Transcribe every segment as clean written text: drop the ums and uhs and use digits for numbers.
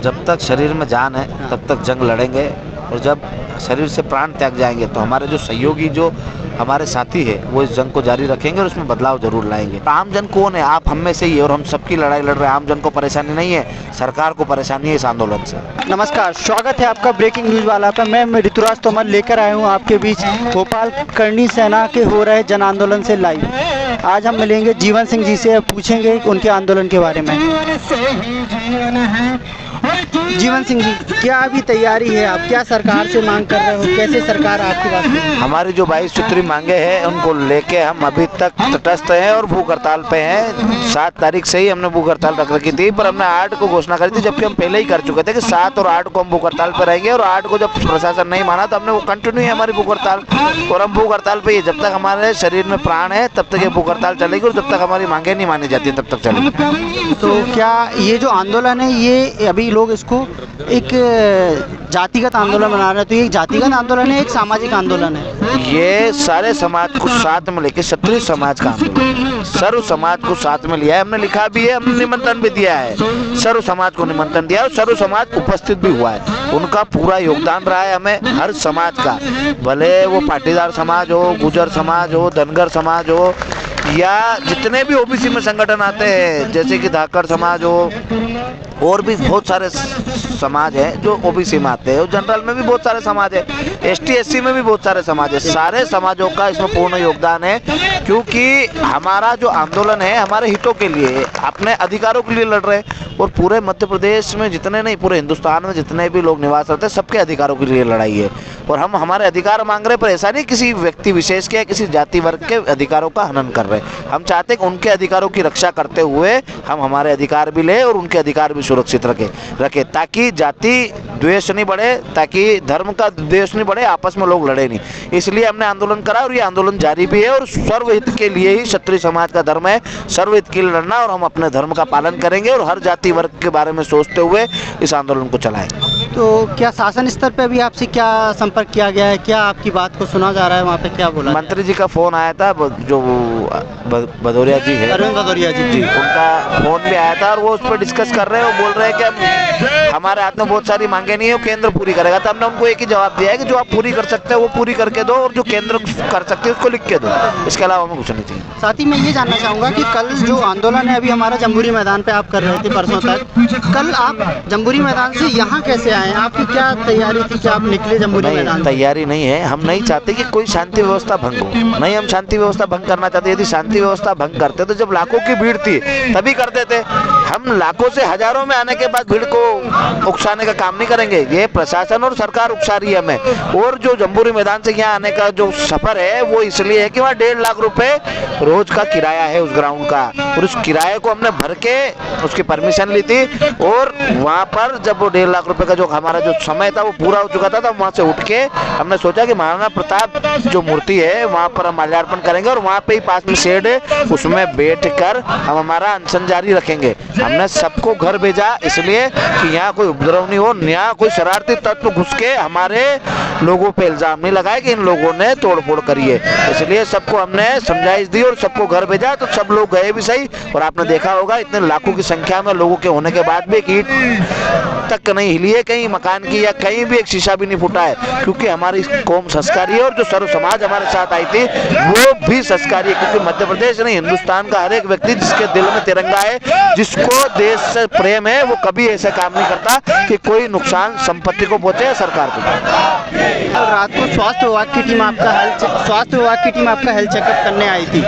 जब तक शरीर में जान है तब तक जंग लड़ेंगे, और जब शरीर से प्राण त्याग जाएंगे तो हमारे जो सहयोगी, जो हमारे साथी है, वो इस जंग को जारी रखेंगे और उसमें बदलाव जरूर लाएंगे। आम जन कौन है? आप हम में से ही है, और हम सबकी लड़ाई लड़ रहे हैं। आम जन को परेशानी नहीं है, सरकार को परेशानी है इस आंदोलन से। नमस्कार, स्वागत है आपका ब्रेकिंग न्यूज वाला पर। मैं ऋतुराज तोमर लेकर आया हूँ आपके बीच भोपाल करनी सेना के हो रहे जन आंदोलन से लाइव। आज हम मिलेंगे जीवन सिंह जी से, पूछेंगे उनके आंदोलन के बारे में। जीवन सिंह जी, क्या अभी तैयारी है? आप क्या सरकार से मांग कर रहे हो? कैसे सरकार आपकी बात सुने? हमारी जो 22 सूत्री मांगे हैं उनको लेके हम अभी तक तटस्थ हैं और भूख हड़ताल पे हैं। 7 तारीख से ही हमने भूख हड़ताल रख रखी थी, पर हमने 8 को घोषणा करी थी, जबकि हम पहले ही कर चुके थे कि 7 और 8 को हम भूख हड़ताल पे रहेंगे। और 8 को जब प्रशासन नहीं माना तो हमने वो कंटिन्यू है हमारी भूख हड़ताल, और हम भूख हड़ताल पे ही जब तक हमारे शरीर में प्राण है तब तक ये भूख हड़ताल चलेगी, और जब तक हमारी मांगे नहीं मानी जाती तब तक चलेगी। तो क्या ये जो आंदोलन है, ये अभी लोग इसको एक जातिगत आंदोलन बना रहे हैं, तो ये एक जातिगत आंदोलन है, एक सामाजिक आंदोलन है? ये सारे समाज को साथ में लेके क्षत्रिय समाज का आंदोलन, सर्व समाज को साथ में लिया है। हमने लिखा भी है, हमने निमंत्रण भी दिया है, सर्व समाज को निमंत्रण दिया है, और सर्व समाज उपस्थित भी हुआ है। उनका पूरा योगदान रहा है हमें, हर समाज का, भले वो पाटीदार समाज हो, गुजर समाज हो, धनगर समाज हो, या जितने भी ओबीसी में संगठन आते हैं, जैसे कि धाकड़ समाज हो, और भी बहुत सारे समाज है जो ओबीसी में आते हैं, और जनरल में भी बहुत सारे समाज है, एसटी एससी में भी बहुत सारे समाज है। सारे समाजों का इसमें पूर्ण योगदान है, क्योंकि हमारा जो आंदोलन है हमारे हितों के लिए, अपने अधिकारों के लिए लड़ रहे हैं। और पूरे मध्य प्रदेश में जितने नहीं, पूरे हिंदुस्तान में जितने भी लोग निवास करते हैं, सबके अधिकारों के लिए लड़ाई है। और हम हमारे अधिकार मांग रहे हैं, पर ऐसा नहीं किसी व्यक्ति विशेष के या किसी जाति वर्ग के अधिकारों का हनन कर रहे हैं। हम चाहते हैं कि उनके अधिकारों की रक्षा करते हुए हम हमारे अधिकार भी लें और उनके अधिकार भी सुरक्षित रखे, ताकि जाति द्वेष नहीं बढ़े, ताकि धर्म का द्वेष नहीं बढ़े, आपस में लोग लड़े नहीं। इसलिए हमने आंदोलन करा, और ये आंदोलन जारी भी है, और सर्वहित के लिए ही क्षत्रिय समाज का धर्म है, सर्वहित के लिए लड़ना, और हम अपने धर्म का पालन करेंगे और हर जाति वर्ग के बारे में सोचते हुए इस आंदोलन को चलाएंगे। तो क्या शासन स्तर पे भी आपसे क्या संपर्क किया गया है? क्या आपकी बात को सुना जा रहा है? वहाँ पे क्या बोला? मंत्री जी का फोन आया था, जो भदौरिया जी है, अरविंद भदौरिया जी, उनका फोन भी आया था, और वो उस पर डिस्कस कर रहे हैं। वो बोल रहे हैं कि हमारे हाथ में बहुत सारी मांगे नहीं है, वो केंद्र पूरी करेगा। तो हमने उनको एक ही जवाब दिया है कि जो आप पूरी कर सकते हो वो पूरी करके दो, और जो केंद्र कर सकते हैं उसको लिख के दो, इसके अलावा हमें कुछ नहीं चाहिए। साथ ही मैं ये जानना चाहूँगा कि कल जो आंदोलन है अभी हमारा जम्बूरी मैदान पे आप कर रहे थे परसों तक, कल आप जम्बूरी मैदान से यहाँ कैसे आए? आपकी क्या तैयारी थी कि आप निकले जम्बूरी मैदान? तैयारी नहीं है, हम नहीं चाहते कि कोई शांति व्यवस्था भंग हो, नहीं हम शांति व्यवस्था भंग करना चाहते। यदि शांति व्यवस्था भंग करते तो जब लाखों की भीड़ थी तभी करते थे। हम लाखों से हजारों में आने के बाद भीड़ को उकसाने का काम नहीं करेंगे, ये प्रशासन और सरकार उकसा रही है हमें। और जो जम्बूरी मैदान से यहाँ आने का जो सफर है वो इसलिए है कि वहाँ 1.5 लाख रुपए रोज का किराया है उस ग्राउंड का, और उस किराए को हमने भर के उसकी परमिशन ली थी। और वहाँ पर जब वो 1.5 लाख रुपए का जो हमारा जो समय था वो पूरा हो चुका था, तब वहाँ से उठ के हमने सोचा कि महाराणा प्रताप जो मूर्ति है वहाँ पर हम माल्यार्पण करेंगे, और वहाँ पे ही पास में शेड है, उसमें बैठ कर हम हमारा अनशन जारी रखेंगे। हमने सबको घर भेजा इसलिए कि यहाँ कोई उपद्रव नहीं हो, यहाँ कोई शरारती तत्व घुस के हमारे लोगों पे इल्जाम नहीं लगाए कि इन लोगों ने तोड़फोड़ करी है। इसलिए सबको हमने समझाइश दी और सबको घर भेजा, तो सब लोग गए भी सही। और आपने देखा होगा इतने लाखों की संख्या में लोगों के होने के बाद भी एक ईंट तक नहीं हिली है कहीं मकान की, या कहीं भी एक शीशा भी नहीं फूटा है, क्योंकि हमारी कौम संस्कारी है। और जो सर्व समाज हमारे साथ आई थी वो भी संस्कारी है, क्योंकि मध्य प्रदेश नहीं, हिंदुस्तान का हर एक व्यक्ति जिसके दिल में तिरंगा है, जिसको देश से प्रेम है, वो कभी ऐसा काम नहीं करता कि कोई नुकसान संपत्ति को पहुंचे या सरकार को। रात को स्वास्थ्य विभाग की टीम आपका हेल्थ चेकअप करने आई थी।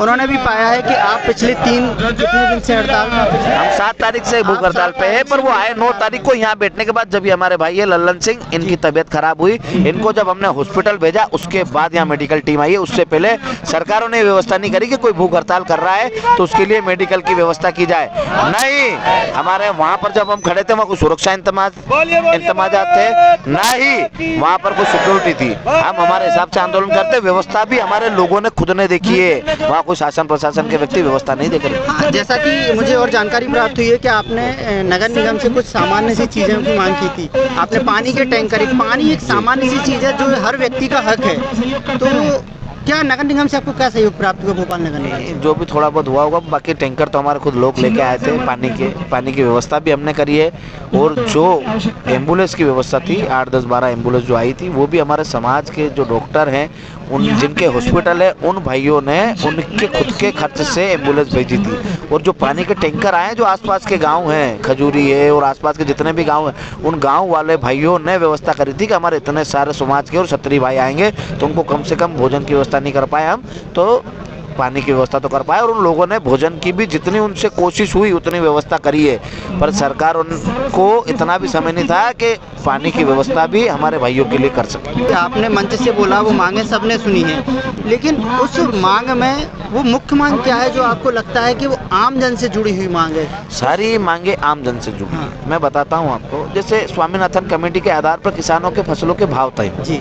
उन्होंने भी पाया है कि आप पिछले कितने दिन से हड़ताल में? हम 7 तारीख से भूख हड़ताल पे है, पर वो आए 9 तारीख को यहाँ बैठने के बाद। जब ये हमारे भाई है लल्लन सिंह, इनकी तबीयत खराब हुई, इनको जब हमने हॉस्पिटल भेजा उसके बाद यहाँ मेडिकल टीम आई है। उससे पहले सरकारों ने व्यवस्था नहीं करी कि कोई भूख हड़ताल कर रहा है तो उसके लिए मेडिकल की व्यवस्था की जाए। नहीं, हमारे वहाँ पर जब हम खड़े थे वहाँ कोई सुरक्षा इंतजामात थे, ना ही वहाँ पर कोई सिक्योरिटी थी। हम हमारे हिसाब से आंदोलन करते, व्यवस्था भी हमारे लोगों ने खुद ने देखी है, वहाँ कोई शासन प्रशासन के व्यक्ति व्यवस्था नहीं देख रहे। जैसा कि मुझे और जानकारी प्राप्त हुई है कि आपने नगर निगम से कुछ सामान्य सी चीज़ों की मांग की थी। आपने पानी के टैंकर, पानी एक सामान्य सी चीज़ है जो हर व्यक्ति का हक है, तो क्या नगर निगम से आपको क्या सहयोग प्राप्त हुआ भोपाल नगर निगम से? जो भी थोड़ा बहुत हुआ होगा, बाकी टैंकर तो हमारे खुद लोग लेके आए थे, पानी की व्यवस्था भी हमने करी है। और जो एम्बुलेंस की व्यवस्था थी, 8 10 12 एम्बुलेंस जो आई थी, वो भी हमारे समाज के जो डॉक्टर हैं, उन जिनके हॉस्पिटल है, उन भाइयों ने उनके खुद के खर्च से एम्बुलेंस भेजी थी। और जो पानी के टैंकर आए, जो आसपास के गांव हैं, खजूरी है और आसपास के जितने भी गांव हैं, उन गांव वाले भाइयों ने व्यवस्था करी थी कि हमारे इतने सारे समाज के और क्षत्रिय भाई आएंगे, तो उनको कम से कम भोजन की व्यवस्था नहीं कर पाए हम, तो पानी की व्यवस्था तो कर पाए। और उन लोगों ने भोजन की भी जितनी उनसे कोशिश हुई उतनी व्यवस्था करी है, पर सरकार उनको इतना भी समय नहीं था कि पानी की व्यवस्था भी हमारे भाइयों के लिए कर सके। आपने मंच से बोला वो मांगे सबने सुनी है, लेकिन उस मांग में वो मुख्य मांग क्या है जो आपको लगता है कि वो आम जन से जुड़ी हुई मांग है? सारी मांगे आम जन से जुड़ी हैं। मैं बताता हूँ आपको, जैसे स्वामीनाथन कमेटी के आधार पर किसानों के फसलों के भाव तय हों। जी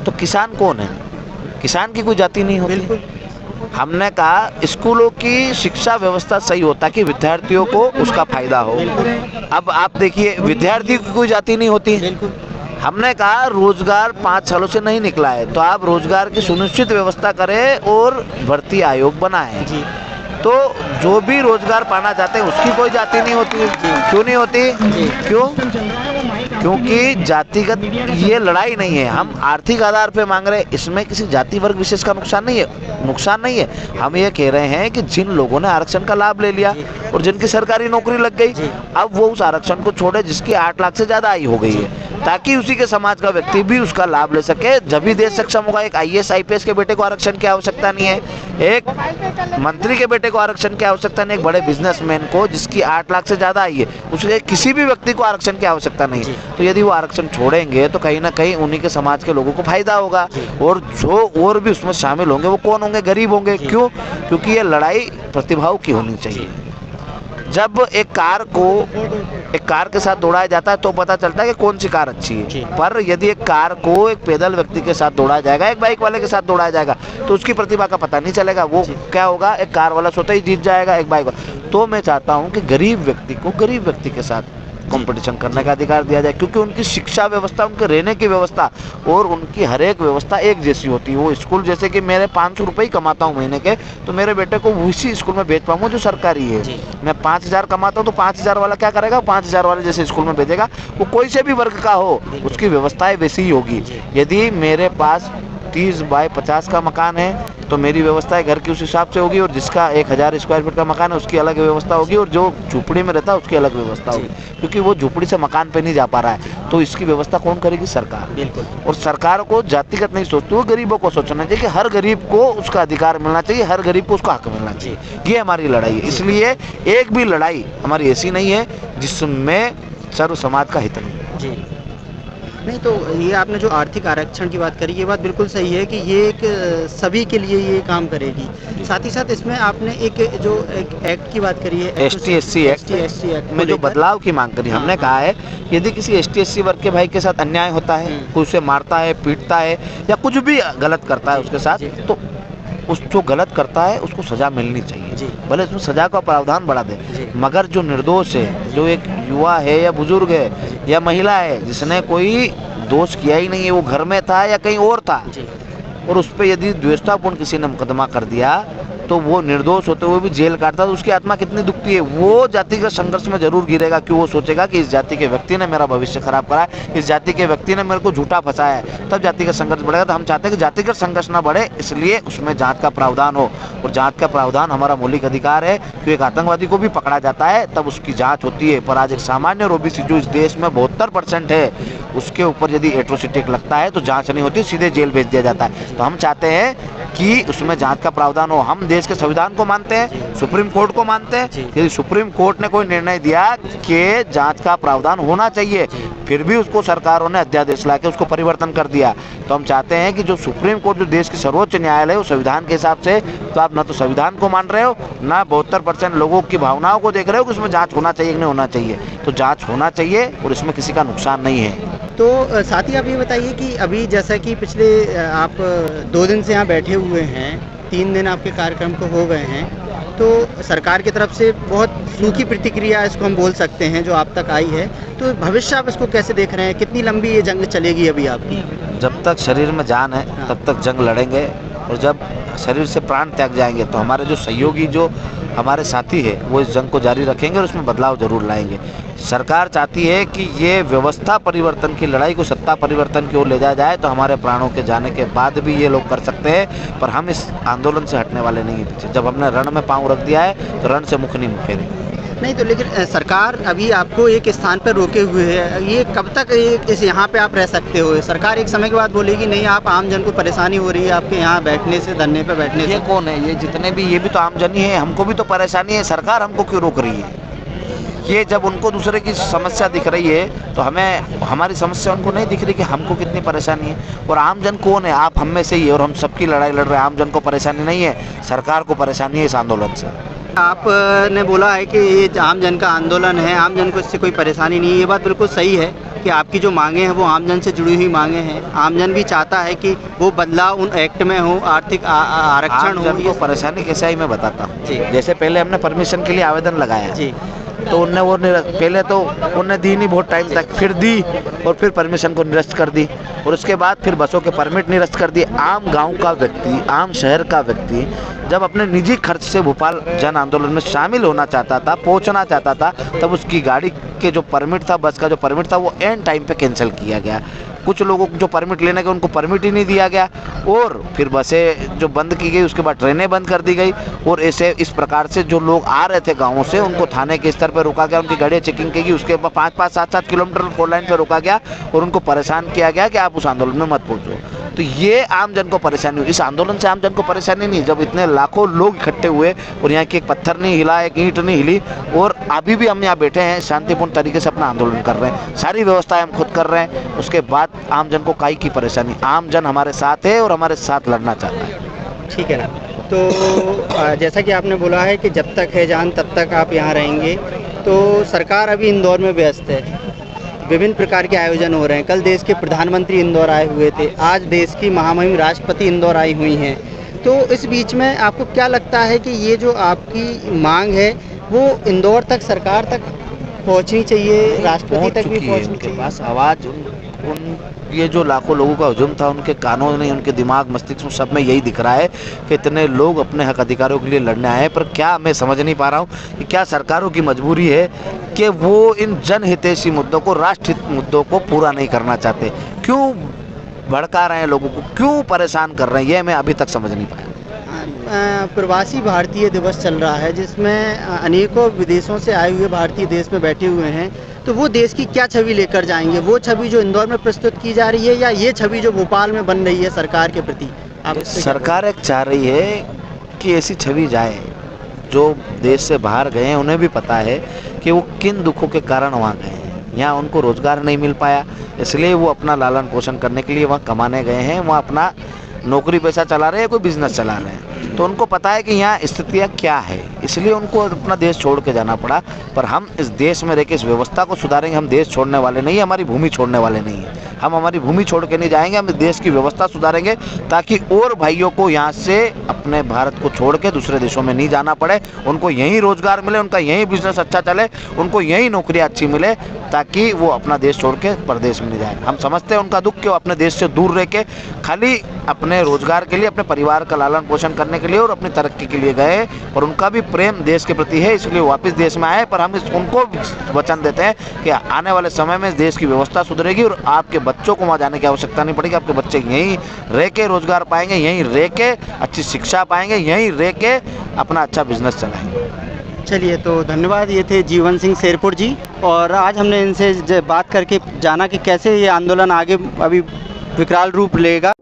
तो किसान कौन है? किसान की कोई जाति नहीं होती। बिल्कुल। हमने कहा स्कूलों की शिक्षा व्यवस्था सही हो ताकि विद्यार्थियों को उसका फायदा हो। अब आप देखिए, विद्यार्थी की कोई जाति नहीं होती। बिल्कुल। हमने कहा रोजगार 5 सालों से नहीं निकला है, तो आप रोजगार की सुनिश्चित व्यवस्था करें और भर्ती आयोग बनाएं। जी तो जो भी रोजगार पाना चाहते हैं उसकी कोई जाति नहीं होती। क्यों नहीं होती? क्यों? क्योंकि जातिगत ये लड़ाई नहीं है, हम आर्थिक आधार पे मांग रहे हैं, इसमें किसी जाति वर्ग विशेष का नुकसान नहीं है। हम ये कह रहे हैं कि जिन लोगों ने आरक्षण का लाभ ले लिया और जिनकी सरकारी नौकरी लग गई, अब वो उस आरक्षण को छोड़े जिसकी 8 लाख से ज्यादा आयु हो गई है, ताकि उसी के समाज का व्यक्ति भी उसका लाभ ले सके। जब भी देश सक्षम होगा। एक IAS IPS के बेटे को आरक्षण की आवश्यकता नहीं है, एक मंत्री के बेटे को आरक्षण की आवश्यकता नहीं, एक बड़े बिजनेसमैन को जिसकी 8 लाख से ज्यादा आई है, उसके किसी भी व्यक्ति को आरक्षण की आवश्यकता नहीं है। तो यदि वो आरक्षण छोड़ेंगे तो कहीं ना कहीं उन्हीं के समाज के लोगों को फायदा होगा। और जो और भी उसमें शामिल होंगे वो कौन होंगे? गरीब होंगे। क्यों? क्योंकि ये लड़ाई प्रतिभाओं की होनी चाहिए। जब एक कार के साथ दौड़ाया जाता है तो पता चलता है कि कौन सी कार अच्छी है। पर यदि एक कार को एक पैदल व्यक्ति के साथ दौड़ाया जाएगा, एक बाइक वाले के साथ दौड़ाया जाएगा, तो उसकी प्रतिभा का पता नहीं चलेगा। वो क्या होगा? एक कार वाला स्वतः ही जीत जाएगा, एक बाइक वाला। तो मैं चाहता हूँ कि गरीब व्यक्ति को गरीब व्यक्ति के साथ कंपटीशन करने का अधिकार दिया जाए, क्योंकि उनकी शिक्षा व्यवस्था, उनके रहने की व्यवस्था और उनकी हर एक व्यवस्था एक जैसी होती है। वो स्कूल, जैसे कि मेरे 500 रुपये ही कमाता हूँ महीने के, तो मेरे बेटे को उसी स्कूल में भेज पाऊंगा जो सरकारी है। मैं 5000 कमाता हूँ तो 5000 वाला क्या करेगा? 5000 वाले जैसे स्कूल में भेजेगा। वो कोई से भी वर्ग का हो, उसकी व्यवस्थाएं वैसी ही होगी। यदि मेरे पास 30 बाय 50 का मकान है तो मेरी व्यवस्था घर की उस हिसाब से होगी, और जिसका 1000 स्क्वायर फीट का मकान है उसकी अलग व्यवस्था होगी, और जो झुपड़ी में रहता है उसकी अलग व्यवस्था होगी। क्योंकि वो झुपड़ी से मकान पे नहीं जा पा रहा है, तो इसकी व्यवस्था कौन करेगी? सरकार। बिल्कुल। और सरकार को जातिगत नहीं सोचती, वो गरीबों को सोचना चाहिए कि हर गरीब को उसका अधिकार मिलना चाहिए, हर गरीब को उसका हक मिलना चाहिए। ये हमारी लड़ाई है। इसलिए एक भी लड़ाई हमारी ऐसी नहीं है जिसमें सर्व समाज का हित नहीं। जी नहीं, तो ये आपने जो आर्थिक आरक्षण की बात करी, ये बात बिल्कुल सही है कि ये एक सभी के लिए ये काम करेगी। साथ ही साथ इसमें आपने एक एक्ट की बात करी है, ST SC एक्ट में जो बदलाव की मांग करी, हमने कहा है यदि किसी ST SC वर्ग के भाई के साथ अन्याय होता है, कोई उसे मारता है, पीटता है या कुछ भी गलत करता है उसके साथ, तो उस जो गलत करता है उसको सजा मिलनी चाहिए। भले उसमें सजा का प्रावधान बढ़ा दे, मगर जो निर्दोष है, जो एक युवा है या बुजुर्ग है या महिला है जिसने कोई दोष किया ही नहीं है, वो घर में था या कहीं और था, और उस पर यदि द्वेषतापूर्ण किसी ने मुकदमा कर दिया तो वो निर्दोष होते हुए भी जेल काटता, तो उसकी आत्मा कितनी दुखती है। वो जातिगत संघर्ष में जरूर गिरेगा, कि वो सोचेगा कि इस जाति के व्यक्ति ने मेरा भविष्य खराब करा है, इस जाति के व्यक्ति ने मेरे को झूठा फंसाया है, तब जातिगत संघर्ष बढ़ेगा। तो हम चाहते हैं कि जातिगत संघर्ष ना बढ़े, इसलिए उसमें जांच का प्रावधान हो, और जांच का प्रावधान हमारा मौलिक अधिकार है। कि एक आतंकवादी को भी पकड़ा जाता है तब उसकी जाँच होती है, पर आज एक सामान्य ओबीसी जो इस देश में 72% है, उसके ऊपर यदि एट्रोसिटी लगता है तो जाँच नहीं होती, सीधे जेल भेज दिया जाता है। तो हम चाहते हैं कि उसमें जांच का प्रावधान हो। हम देश के संविधान को मानते हैं, सुप्रीम कोर्ट को मानते हैं। यदि सुप्रीम कोर्ट ने कोई निर्णय दिया कि जांच का प्रावधान होना चाहिए, फिर भी उसको सरकारों ने अध्यादेश लाके उसको परिवर्तन कर दिया, तो हम चाहते हैं कि जो सुप्रीम कोर्ट, जो देश की सर्वोच्च न्यायालय है, वो संविधान के हिसाब से, तो आप ना तो संविधान को मान रहे हो, ना 72% लोगों की भावनाओं को देख रहे हो कि उसमें जाँच होना चाहिए कि नहीं होना चाहिए। तो जाँच होना चाहिए और इसमें किसी का नुकसान नहीं है। तो साथ ही आप ये बताइए कि अभी जैसा कि पिछले आप 2 दिन से यहाँ बैठे हुए हैं, 3 दिन आपके कार्यक्रम को हो गए हैं, तो सरकार की तरफ से बहुत सूखी प्रतिक्रिया इसको हम बोल सकते हैं जो आप तक आई है, तो भविष्य आप इसको कैसे देख रहे हैं? कितनी लंबी ये जंग चलेगी अभी आपकी? जब तक शरीर में जान है तब तक जंग लड़ेंगे, और जब शरीर से प्राण त्याग जाएंगे तो हमारे जो सहयोगी, जो हमारे साथी है, वो इस जंग को जारी रखेंगे और उसमें बदलाव जरूर लाएंगे। सरकार चाहती है कि ये व्यवस्था परिवर्तन की लड़ाई को सत्ता परिवर्तन की ओर ले जाया जाए, तो हमारे प्राणों के जाने के बाद भी ये लोग कर सकते हैं, पर हम इस आंदोलन से हटने वाले नहीं हैं पीछे। जब हमने रण में पांव रख दिया है तो रण से मुख नहीं फेरेंगे। नहीं तो लेकिन सरकार अभी आपको एक स्थान पर रोके हुए है, ये कब तक इस यहाँ पे आप रह सकते हो? सरकार एक समय के बाद बोलेगी नहीं, आप आम जन को परेशानी हो रही है आपके यहाँ बैठने से, धरने पे बैठने ये से। कौन है? ये जितने भी, ये भी तो आमजनी है, हमको भी तो परेशानी है। सरकार हमको क्यों रोक रही है? ये जब उनको दूसरे की समस्या दिख रही है तो हमें हमारी समस्या उनको नहीं दिख रही कि हमको कितनी परेशानी है। और आमजन कौन है? आप हम में से ही है और हम सबकी लड़ाई लड़ रहे हैं। आमजन को परेशानी नहीं है, सरकार को परेशानी है इस आंदोलन से। आपने बोला है कि ये आम जन का आंदोलन है, आम जन को इससे कोई परेशानी नहीं है। ये बात बिल्कुल सही है कि आपकी जो मांगे हैं वो आम जन से जुड़ी हुई मांगे हैं। आम जन भी चाहता है कि वो बदलाव उन एक्ट में हो, आर्थिक आरक्षण हो। आमजन को परेशानी कैसे आई मैं बताता हूँ। जी। जैसे पहले हमने परमिशन के लिए आवेदन लगाया जी तो उनने वो पहले तो उनने दी नहीं बहुत टाइम तक, फिर दी और फिर परमिशन को निरस्त कर दी, और उसके बाद फिर बसों के परमिट निरस्त कर दिए। आम गांव का व्यक्ति, आम शहर का व्यक्ति जब अपने निजी खर्च से भोपाल जन आंदोलन में शामिल होना चाहता था, पहुंचना चाहता था, तब उसकी गाड़ी के जो परमिट था, बस का जो परमिट था, वो एन टाइम पे कैंसिल किया गया। कुछ लोगों को जो परमिट लेने के उनको परमिट ही नहीं दिया गया, और फिर बसें जो बंद की गई, उसके बाद ट्रेनें बंद कर दी गई। और ऐसे इस प्रकार से जो लोग आ रहे थे गाँवों से, उनको थाने के स्तर पर रोका गया, उनकी गाड़ियाँ चेकिंग की गई, उसके बाद 5-5, 7-7 किलोमीटर 4 लाइन पर रोका गया और उनको परेशान किया गया कि आप उस आंदोलन में मत पहुँचो। तो ये आम जन को परेशानी हुई। इस आंदोलन से आम जन को परेशानी नहीं, जब इतने लाखों लोग इकट्ठे हुए और यहाँ की एक पत्थर नहीं हिला, एक ईंट नहीं हिली, और अभी भी हम यहाँ बैठे हैं शांतिपूर्ण तरीके से अपना आंदोलन कर रहे हैं, सारी व्यवस्थाएं हम खुद कर रहे हैं। उसके बाद आम जन को काई की परेशानी? आम जन हमारे साथ है और हमारे साथ लड़ना चाहता है। ठीक है ना। तो जैसा कि आपने बोला है कि जब तक है जान तब तक आप यहाँ रहेंगे, तो सरकार अभी इंदौर में व्यस्त है, विभिन्न प्रकार के आयोजन हो रहे हैं। कल देश के प्रधानमंत्री इंदौर आए हुए थे, आज देश की महामहिम राष्ट्रपति इंदौर आई हुई हैं। तो इस बीच में आपको क्या लगता है कि ये जो आपकी मांग है वो इंदौर तक, सरकार तक पहुंचनी चाहिए, राष्ट्रपति तक भी पहुंचनी उनके चाहिए? पास आवाज़ उन ये जो लाखों लोगों का हुजूम था, उनके कानों में, उनके दिमाग, मस्तिष्क में, सब में यही दिख रहा है कि इतने लोग अपने हक अधिकारों के लिए लड़ने आए हैं। पर क्या मैं समझ नहीं पा रहा हूँ कि क्या सरकारों की मजबूरी है कि वो इन जनहितैषी मुद्दों को, राष्ट्रहित मुद्दों को पूरा नहीं करना चाहते? क्यों भड़का रहे हैं लोगों को, क्यों परेशान कर रहे हैं, ये मैं अभी तक समझ नहीं पाया। प्रवासी भारतीय दिवस चल रहा है, जिसमें अनेकों विदेशों से आए हुए भारतीय देश में बैठे हुए हैं। तो वो देश की क्या छवि लेकर जाएंगे? वो छवि जो इंदौर में प्रस्तुत की जा रही है, या ये छवि जो भोपाल में बन रही है सरकार के प्रति? आप सरकार एक चाह रही है कि ऐसी छवि जाए, जो देश से बाहर गए हैं उन्हें भी पता है कि वो किन दुखों के कारण वहाँ गए हैं। यहाँ उनको रोजगार नहीं मिल पाया, इसलिए वो अपना लालन पोषण करने के लिए वहाँ कमाने गए हैं, वहाँ अपना नौकरी पैसा चला रहे हैं, कोई बिजनेस चला रहे हैं। तो उनको पता है कि यहाँ स्थितियाँ क्या है, इसलिए उनको अपना देश छोड़ के जाना पड़ा। पर हम इस देश में रह के इस व्यवस्था को सुधारेंगे। हम देश छोड़ने वाले नहीं, हमारी भूमि छोड़ने वाले नहीं हैं। हम हमारी भूमि छोड़ के नहीं जाएंगे, हम इस देश की व्यवस्था सुधारेंगे ताकि और भाइयों को यहाँ से अपने भारत को छोड़ के दूसरे देशों में नहीं जाना पड़े, उनको यहीं रोजगार मिले, उनका यहीं बिजनेस अच्छा चले, उनको यहीं नौकरियाँ अच्छी मिले, ताकि वो अपना देश छोड़ के परदेश में नहीं जाए। हम समझते हैं उनका दुख कि वो अपने देश से दूर रह के खाली अपने रोजगार के लिए, अपने परिवार का लालन पोषण करने के लिए और अपनी तरक्की के लिए गए, और उनका भी प्रेम देश के प्रति है, इसलिए वापस देश में आए। पर हम उनको वचन देते हैं कि आने वाले समय में देश की व्यवस्था सुधरेगी और आपके बच्चों को वहाँ जाने की आवश्यकता नहीं पड़ेगी। आपके बच्चे यहीं रह के रोजगार पाएंगे, यहीं रह के अच्छी शिक्षा पाएंगे, यहीं रह के अपना अच्छा बिजनेस चलाएंगे। चलिए, तो धन्यवाद। ये थे जीवन सिंह शेरपुर जी, और आज हमने इनसे बात करके जाना कि कैसे ये आंदोलन आगे अभी विकराल रूप लेगा।